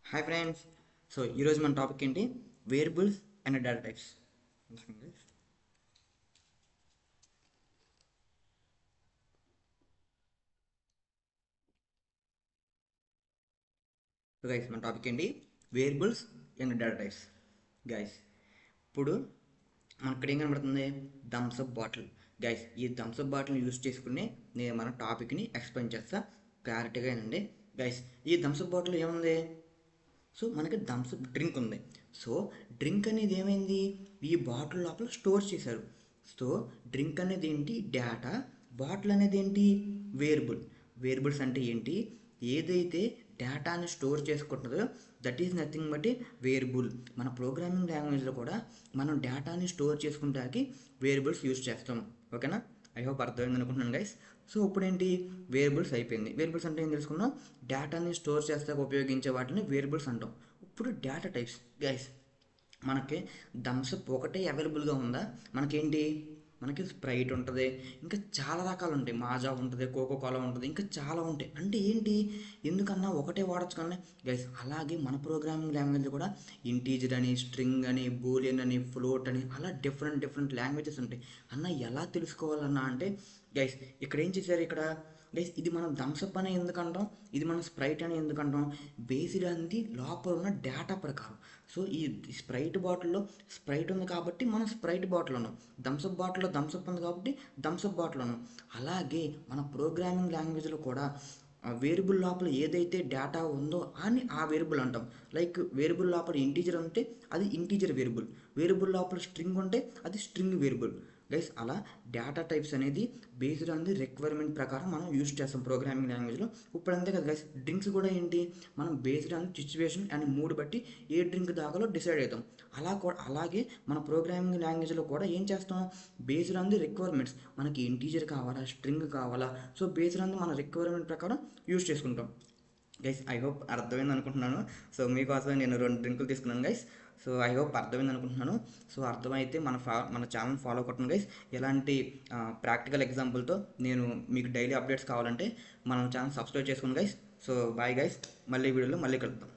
Hi friends. So ఈరోజు మన topic ఏంటి? Variables and data types. So guys, మన టాపిక్ ఏంటి? Variables and data types. Guys, ఇప్పుడు మనకి ఇక్కడ ఏం కనబడుతుంది? Thums Up bottle. గైస్, ఈ థమ్స్అప్ బాటిల్ని యూజ్ చేసుకుని నేను మన టాపిక్ని ఎక్స్ప్లెయిన్ చేస్తా క్లారిటీగా ఏనండి. గైస్, ఈ థమ్స్అప్ బాటిల్ ఏముంది? సో మనకి థమ్స్అప్ డ్రింక్ ఉంది. సో డ్రింక్ అనేది ఏమైంది? ఈ బాటిల్ లోపల స్టోర్ చేశారు. సో డ్రింక్ అనేది ఏంటి? డేటా. బాటిల్ అనేది ఏంటి? వేరియబుల్. వేరియబుల్స్ అంటే ఏంటి? ఏదైతే డేటాని స్టోర్ చేసుకుంటుందో that is nothing but variable. మన ప్రోగ్రామింగ్ లాంగ్వేజ్లో కూడా మనం డేటాని స్టోర్ చేసుకుంటానికి వేరియబుల్స్ యూజ్ చేస్తాం. ఓకేనా? ఐ హోప్ అర్థమైంది అనుకుంటున్నాను గైస్. సో ఇప్పుడు ఏంటి? వేరియబుల్స్ అయిపోయింది. వేరియబుల్స్ అంటే ఏం తెలుసుకున్నాం? డేటాని స్టోర్ చేస్తాక ఉపయోగించే వాటిని వేరియబుల్స్ అంటాం. ఇప్పుడు డేటా టైప్స్. గైస్, మనకి థమ్స్అప్ ఒకటే అవైలబుల్గా ఉందా? మనకేంటి? మనకి స్ప్రైట్ ఉంటుంది, ఇంకా చాలా రకాలు ఉంటాయి. మాజా ఉంటుంది, కోకో కోలా ఉంటుంది, ఇంకా చాలా ఉంటాయి. అంటే ఏంటి? ఎందుకన్నా ఒకటే వాడచ్చు కానీ గైస్. అలాగే మన ప్రోగ్రామింగ్ లాంగ్వేజ్ కూడా ఇంటీజర్ అని, స్ట్రింగ్ అని, బూలియన్ అని, ఫ్లోట్ అని అలా డిఫరెంట్ డిఫరెంట్ లాంగ్వేజెస్ ఉంటాయి. అన్న ఎలా తెలుసుకోవాలన్నా అంటే గైస్, ఇక్కడ ఏం చేశారు? ఇక్కడ గైస్, ఇది మనం థమ్స్అప్ అని ఎందుకంటాం, ఇది మనం స్ప్రైట్ అని ఎందుకంటాం? బేస్డ్ అనేది లోపల ఉన్న డేటా ప్రకారం. సో ఈ స్ప్రైట్ బాటిల్లో స్ప్రైట్ ఉంది కాబట్టి మనం స్ప్రైట్ బాటిల్ ఉన్నాం. థమ్స్అప్ బాటిల్లో థమ్స్అప్ ఉంది కాబట్టి థమ్స్అప్ బాటిల్ ఉన్నాం. అలాగే మన ప్రోగ్రామింగ్ లాంగ్వేజ్లో కూడా వేరియబుల్ లోపల ఏదైతే డేటా ఉందో అని ఆ వేరియబుల్ అంటాం. లైక్ వేరియబుల్ లోపల ఇంటీజర్ ఉంటే అది ఇంటీజర్ వేరియబుల్, వేరియబుల్ లోపల స్ట్రింగ్ ఉంటే అది స్ట్రింగ్ వేరియబుల్. గైస్, అలా డేటా టైప్స్ అనేది బేస్డ్ ఆన్ ది రిక్వైర్మెంట్ ప్రకారం మనం యూజ్ చేస్తాం ప్రోగ్రామింగ్ లాంగ్వేజ్లో. ఇప్పుడు అంతే కదా గైస్, డ్రింక్స్ కూడా ఏంటి? మనం based on situation and mood బట్టి ఏ డ్రింక్ తాగాలో డిసైడ్ అవుతాం. అలాగే మన ప్రోగ్రామింగ్ లాంగ్వేజ్లో కూడా ఏం చేస్తాం? బేస్డ్ ఆన్ ది రిక్వైర్మెంట్స్, మనకి ఇంటీజర్ కావాలా, స్ట్రింగ్ కావాలా, సో బేస్డ్ ఆన్ ది మన రిక్వైర్మెంట్ ప్రకారం యూజ్ చేసుకుంటాం. గైస్, ఐ హోప్ అర్థమైంది అనుకుంటున్నాను. సో మీకోసమే నేను 2 డ్రింకులు తీసుకున్నాను గైస్. సో ఐ హోప్ అర్థమైంది అనుకుంటున్నాను. సో అర్థమైతే మన ఛానల్ ఫాలో కొట్టండి గైస్. ఎలాంటి ప్రాక్టికల్ ఎగ్జాంపుల్తో నేను మీకు డైలీ అప్డేట్స్ కావాలంటే మన ఛానల్ సబ్స్క్రైబ్ చేసుకోండి గైస్. సో బాయ్ గైస్, మళ్ళీ వీడియోలో మళ్ళీ కలుద్దాం.